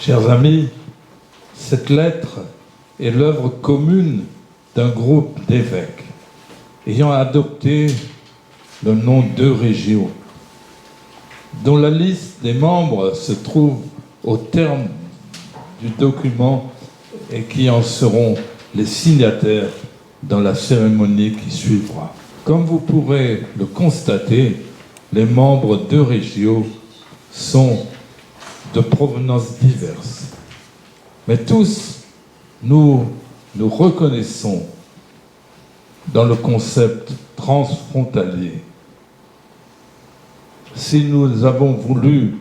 Chers amis, cette lettre est l'œuvre commune d'un groupe d'évêques ayant adopté le nom d'Euregio, dont la liste des membres se trouve au terme du document et qui en seront les signataires dans la cérémonie qui suivra. Comme vous pourrez le constater, les membres d'Euregio sont de provenances diverses. Mais tous, nous reconnaissons dans le concept transfrontalier. Si nous avons voulu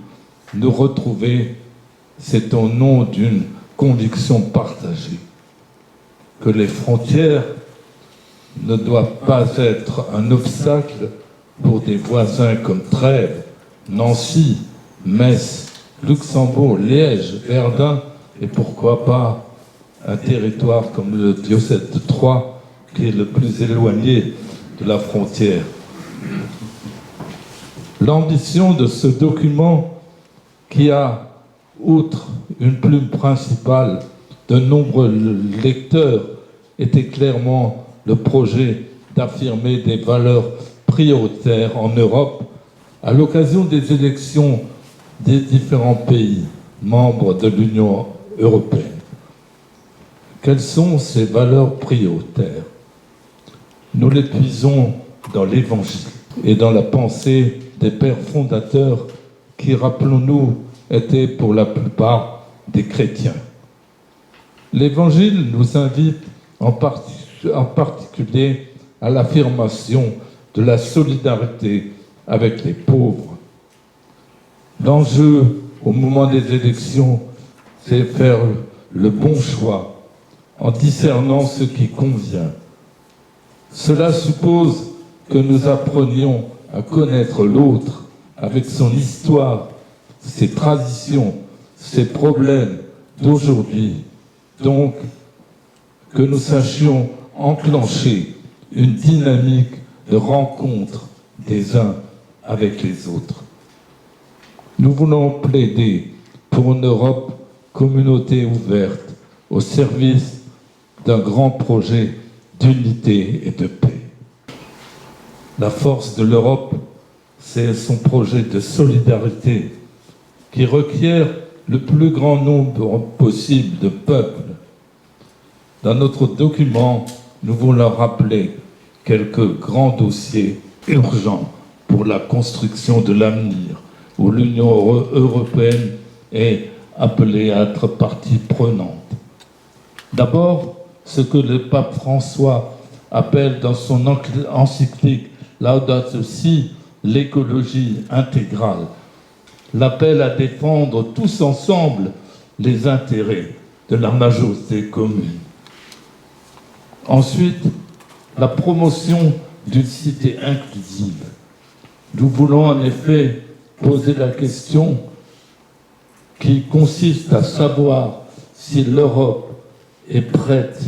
nous retrouver, c'est au nom d'une conviction partagée, que les frontières ne doivent pas être un obstacle pour des voisins comme Trèves, Nancy, Metz, Luxembourg, Liège, Verdun, et pourquoi pas un territoire comme le diocèse de Troyes, qui est le plus éloigné de la frontière. L'ambition de ce document, qui a, outre une plume principale, de nombreux lecteurs, était clairement le projet d'affirmer des valeurs prioritaires en Europe à l'occasion des élections des différents pays membres de l'Union européenne. Quelles sont ces valeurs prioritaires? Nous les puisons dans l'Évangile et dans la pensée des pères fondateurs qui, rappelons-nous, étaient pour la plupart des chrétiens. L'Évangile nous invite en particulier à l'affirmation de la solidarité avec les pauvres. L'enjeu au moment des élections, c'est faire le bon choix en discernant ce qui convient. Cela suppose que nous apprenions à connaître l'autre avec son histoire, ses traditions, ses problèmes d'aujourd'hui. Donc, que nous sachions enclencher une dynamique de rencontre des uns avec les autres. Nous voulons plaider pour une Europe communauté ouverte au service d'un grand projet d'unité et de paix. La force de l'Europe, c'est son projet de solidarité qui requiert le plus grand nombre possible de peuples. Dans notre document, nous voulons rappeler quelques grands dossiers urgents pour la construction de l'avenir, où l'Union européenne est appelée à être partie prenante. D'abord, ce que le pape François appelle dans son encyclique Laudato Si, l'écologie intégrale, l'appel à défendre tous ensemble les intérêts de la majorité commune. Ensuite, la promotion d'une cité inclusive. Nous voulons en effet poser la question qui consiste à savoir si l'Europe est prête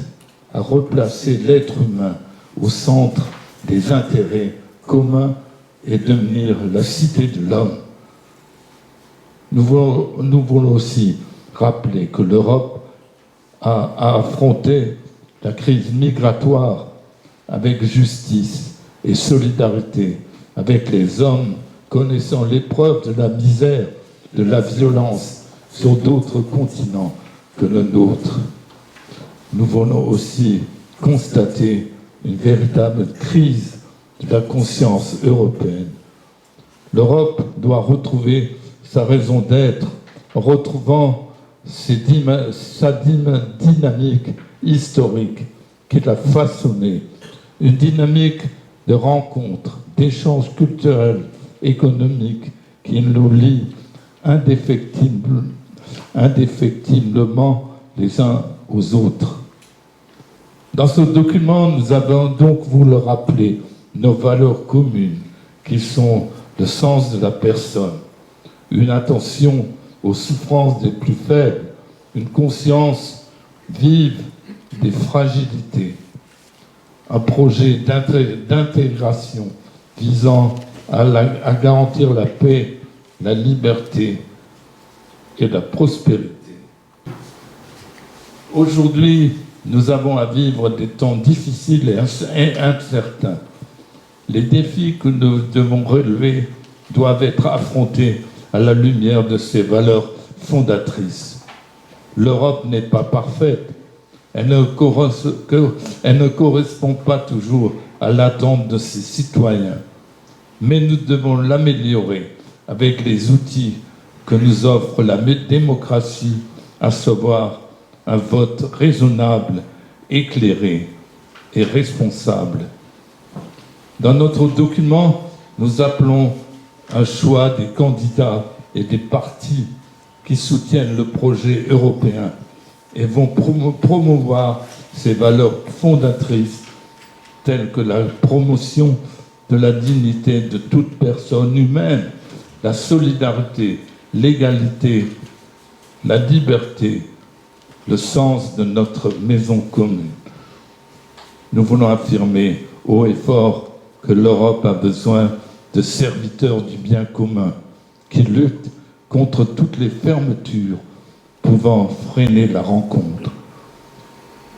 à replacer l'être humain au centre des intérêts communs et devenir la cité de l'homme. Nous voulons aussi rappeler que l'Europe a affronté la crise migratoire avec justice et solidarité avec les hommes connaissant l'épreuve de la misère, de la violence sur d'autres continents que le nôtre. Nous voulons aussi constater une véritable crise de la conscience européenne. L'Europe doit retrouver sa raison d'être, en retrouvant sa dynamique historique qui l'a façonnée, une dynamique de rencontres, d'échanges culturels, économiques qui nous lient indéfectiblement les uns aux autres. Dans ce document, nous avons donc voulu rappeler nos valeurs communes qui sont le sens de la personne, une attention aux souffrances des plus faibles, une conscience vive des fragilités, un projet d'intégration visant à garantir la paix, la liberté et la prospérité. Aujourd'hui, nous avons à vivre des temps difficiles et incertains. Les défis que nous devons relever doivent être affrontés à la lumière de ses valeurs fondatrices. L'Europe n'est pas parfaite. Elle ne correspond pas toujours à l'attente de ses citoyens. Mais nous devons l'améliorer avec les outils que nous offre la démocratie, à savoir un vote raisonnable, éclairé et responsable. Dans notre document, nous appelons un choix des candidats et des partis qui soutiennent le projet européen et vont promouvoir ces valeurs fondatrices telles que la promotion de la dignité de toute personne humaine, la solidarité, l'égalité, la liberté, le sens de notre maison commune. Nous voulons affirmer haut et fort que l'Europe a besoin de serviteurs du bien commun qui luttent contre toutes les fermetures pouvant freiner la rencontre.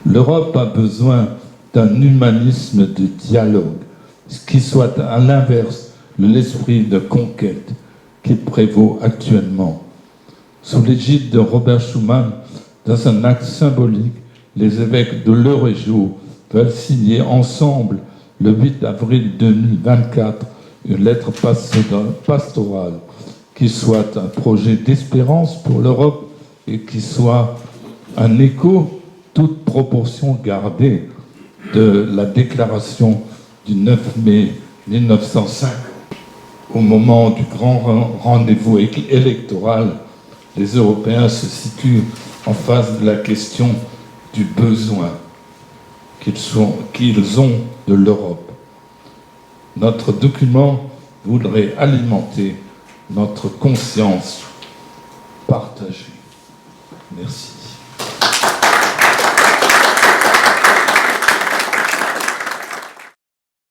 L'Europe a besoin d'un humanisme de dialogue, qui soit à l'inverse de l'esprit de conquête qui prévaut actuellement. Sous l'égide de Robert Schuman, dans un acte symbolique, les évêques de l'Eure-et-Joux veulent signer ensemble, le 8 avril 2024, une lettre pastorale qui soit un projet d'espérance pour l'Europe et qui soit un écho, toute proportion gardée, de la déclaration du 9 mai 1905. Au moment du grand rendez-vous électoral, les Européens se situent en face de la question du besoin qu'ils ont de l'Europe. Notre document voudrait alimenter notre conscience partagée. Merci.